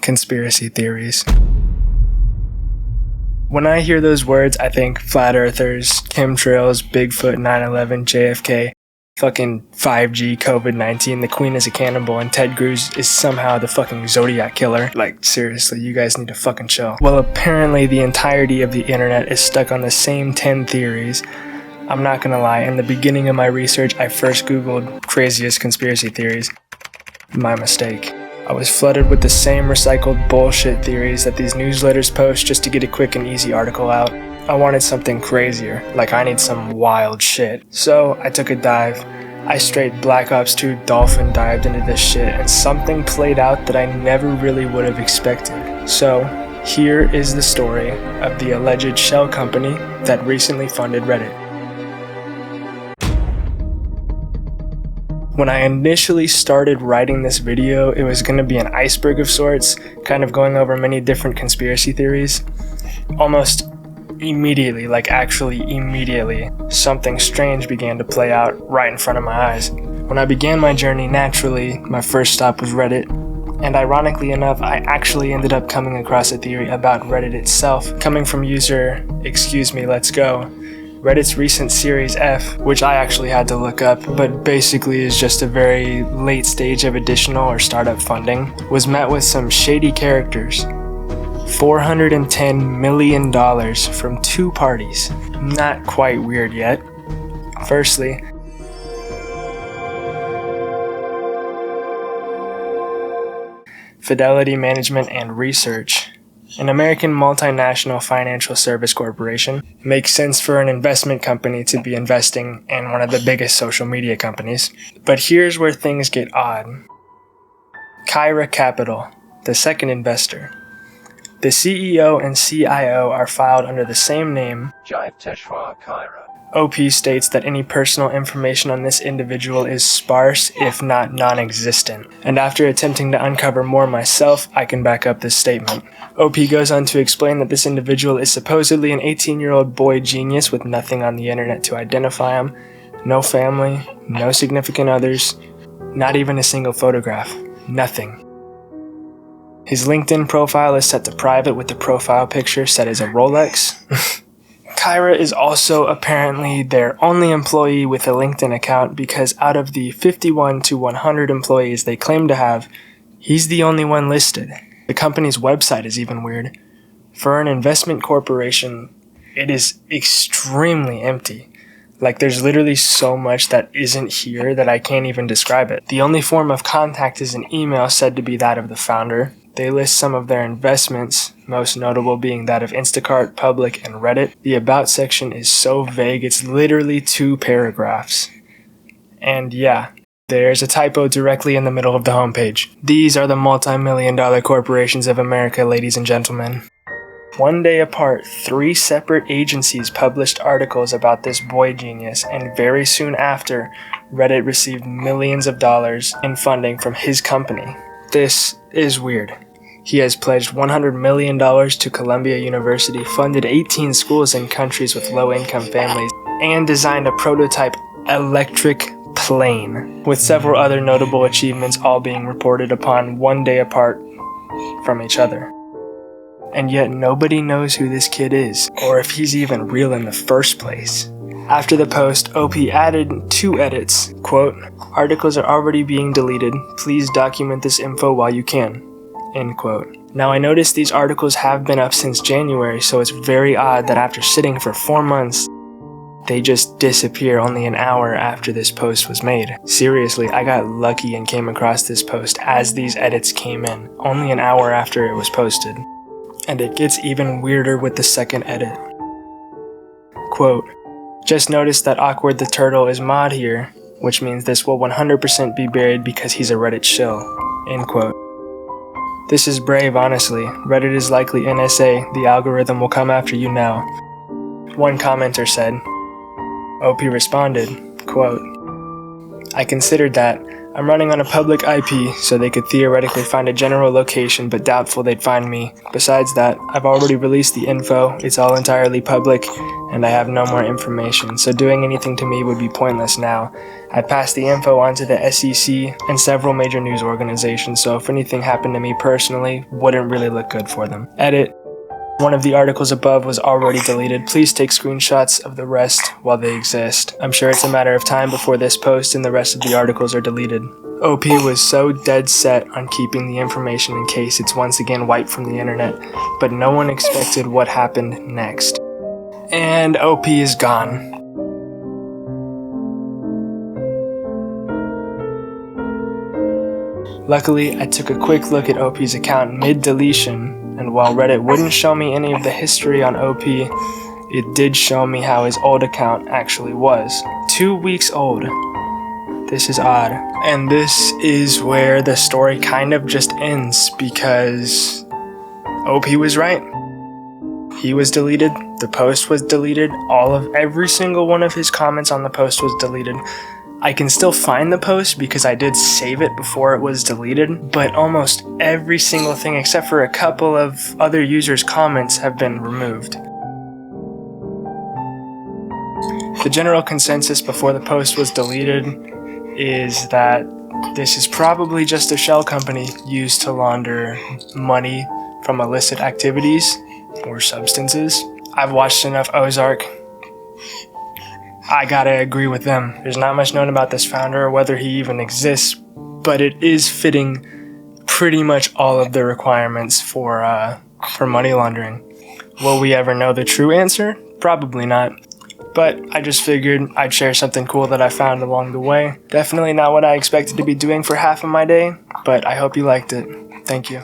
Conspiracy theories. When I hear those words, I think flat earthers, chemtrails, Bigfoot, 9/11, JFK, fucking 5G, COVID-19, the Queen is a cannibal, and Ted Cruz is somehow the fucking Zodiac killer. Like, seriously, you guys need to fucking chill. Well, apparently the entirety of the internet is stuck on the same 10 theories. I'm not gonna lie, in the beginning of my research, I first googled craziest conspiracy theories. My mistake. I was flooded with the same recycled bullshit theories that these newsletters post just to get a quick and easy article out. I wanted something crazier, like I need some wild shit. So I took a dive. I straight Black Ops 2 dolphin dived into this shit, and something played out that I never really would have expected. So here is the story of the alleged shell company that recently funded Reddit. When I initially started writing this video, it was going to be an iceberg of sorts, kind of going over many different conspiracy theories. Almost immediately, like actually immediately, something strange began to play out right in front of my eyes. When I began my journey, naturally, my first stop was Reddit, and ironically enough, I actually ended up coming across a theory about Reddit itself, coming from user Excuse Me Let's Go. Reddit's recent Series F, which I actually had to look up, but basically is just a very late stage of additional or startup funding, was met with some shady characters. $410 million from two parties. Not quite weird yet. Firstly, Fidelity Management and Research, an American multinational financial service corporation. Makes sense for an investment company to be investing in one of the biggest social media companies. But here's where things get odd. Kyra Capital, the second investor. The CEO and CIO are filed under the same name, Jivteshwar Kyra. OP states that any personal information on this individual is sparse, if not non-existent. And after attempting to uncover more myself, I can back up this statement. OP goes on to explain that this individual is supposedly an 18-year-old boy genius with nothing on the internet to identify him, no family, no significant others, not even a single photograph, nothing. His LinkedIn profile is set to private with the profile picture set as a Rolex. Kyra is also apparently their only employee with a LinkedIn account because out of the 51 to 100 employees they claim to have, he's the only one listed. The company's website is even weird. For an investment corporation, it is extremely empty. Like, there's literally so much that isn't here that I can't even describe it. The only form of contact is an email said to be that of the founder. They list some of their investments, most notable being that of Instacart, Public, and Reddit. The About section is so vague, it's literally 2 paragraphs. And yeah, there's a typo directly in the middle of the homepage. These are the multi-million-dollar corporations of America, ladies and gentlemen. One day apart, 3 separate agencies published articles about this boy genius, and very soon after, Reddit received millions of dollars in funding from his company. This is weird. He has pledged $100 million to Columbia University, funded 18 schools in countries with low-income families, and designed a prototype electric plane, with several other notable achievements all being reported upon one day apart from each other. And yet nobody knows who this kid is, or if he's even real in the first place. After the post, OP added 2 edits. Quote, "Articles are already being deleted. Please document this info while you can." End quote. Now I noticed these articles have been up since January, so it's very odd that after sitting for 4 months, they just disappear only an hour after this post was made. Seriously, I got lucky and came across this post as these edits came in, only an hour after it was posted. And it gets even weirder with the second edit. Quote, "Just noticed that Awkward the Turtle is mod here, which means this will 100% be buried because he's a Reddit shill." End quote. This is brave, honestly. Reddit is likely NSA. The algorithm will come after you now. One commenter said. OP responded, quote, "I considered that. I'm running on a public IP, so they could theoretically find a general location, but doubtful they'd find me. Besides that, I've already released the info, it's all entirely public, and I have no more information, so doing anything to me would be pointless now. I passed the info on to the SEC and several major news organizations, so if anything happened to me personally, wouldn't really look good for them. Edit. One of the articles above was already deleted. Please take screenshots of the rest while they exist. I'm sure it's a matter of time before this post and the rest of the articles are deleted. OP was so dead set on keeping the information in case it's once again wiped from the internet, but no one expected what happened next. And OP is gone. Luckily, I took a quick look at OP's account mid-deletion, and while Reddit wouldn't show me any of the history on OP, it did show me how his old account actually was. 2 weeks old. This is odd. And this is where the story kind of just ends, because OP was right. He was deleted, the post was deleted, every single one of his comments on the post was deleted. I can still find the post because I did save it before it was deleted, but almost every single thing except for a couple of other users' comments have been removed. The general consensus before the post was deleted is that this is probably just a shell company used to launder money from illicit activities or substances. I've watched enough Ozark. I gotta agree with them. There's not much known about this founder or whether he even exists, but it is fitting pretty much all of the requirements for money laundering. Will we ever know the true answer? Probably not. But I just figured I'd share something cool that I found along the way. Definitely not what I expected to be doing for half of my day, but I hope you liked it. Thank you.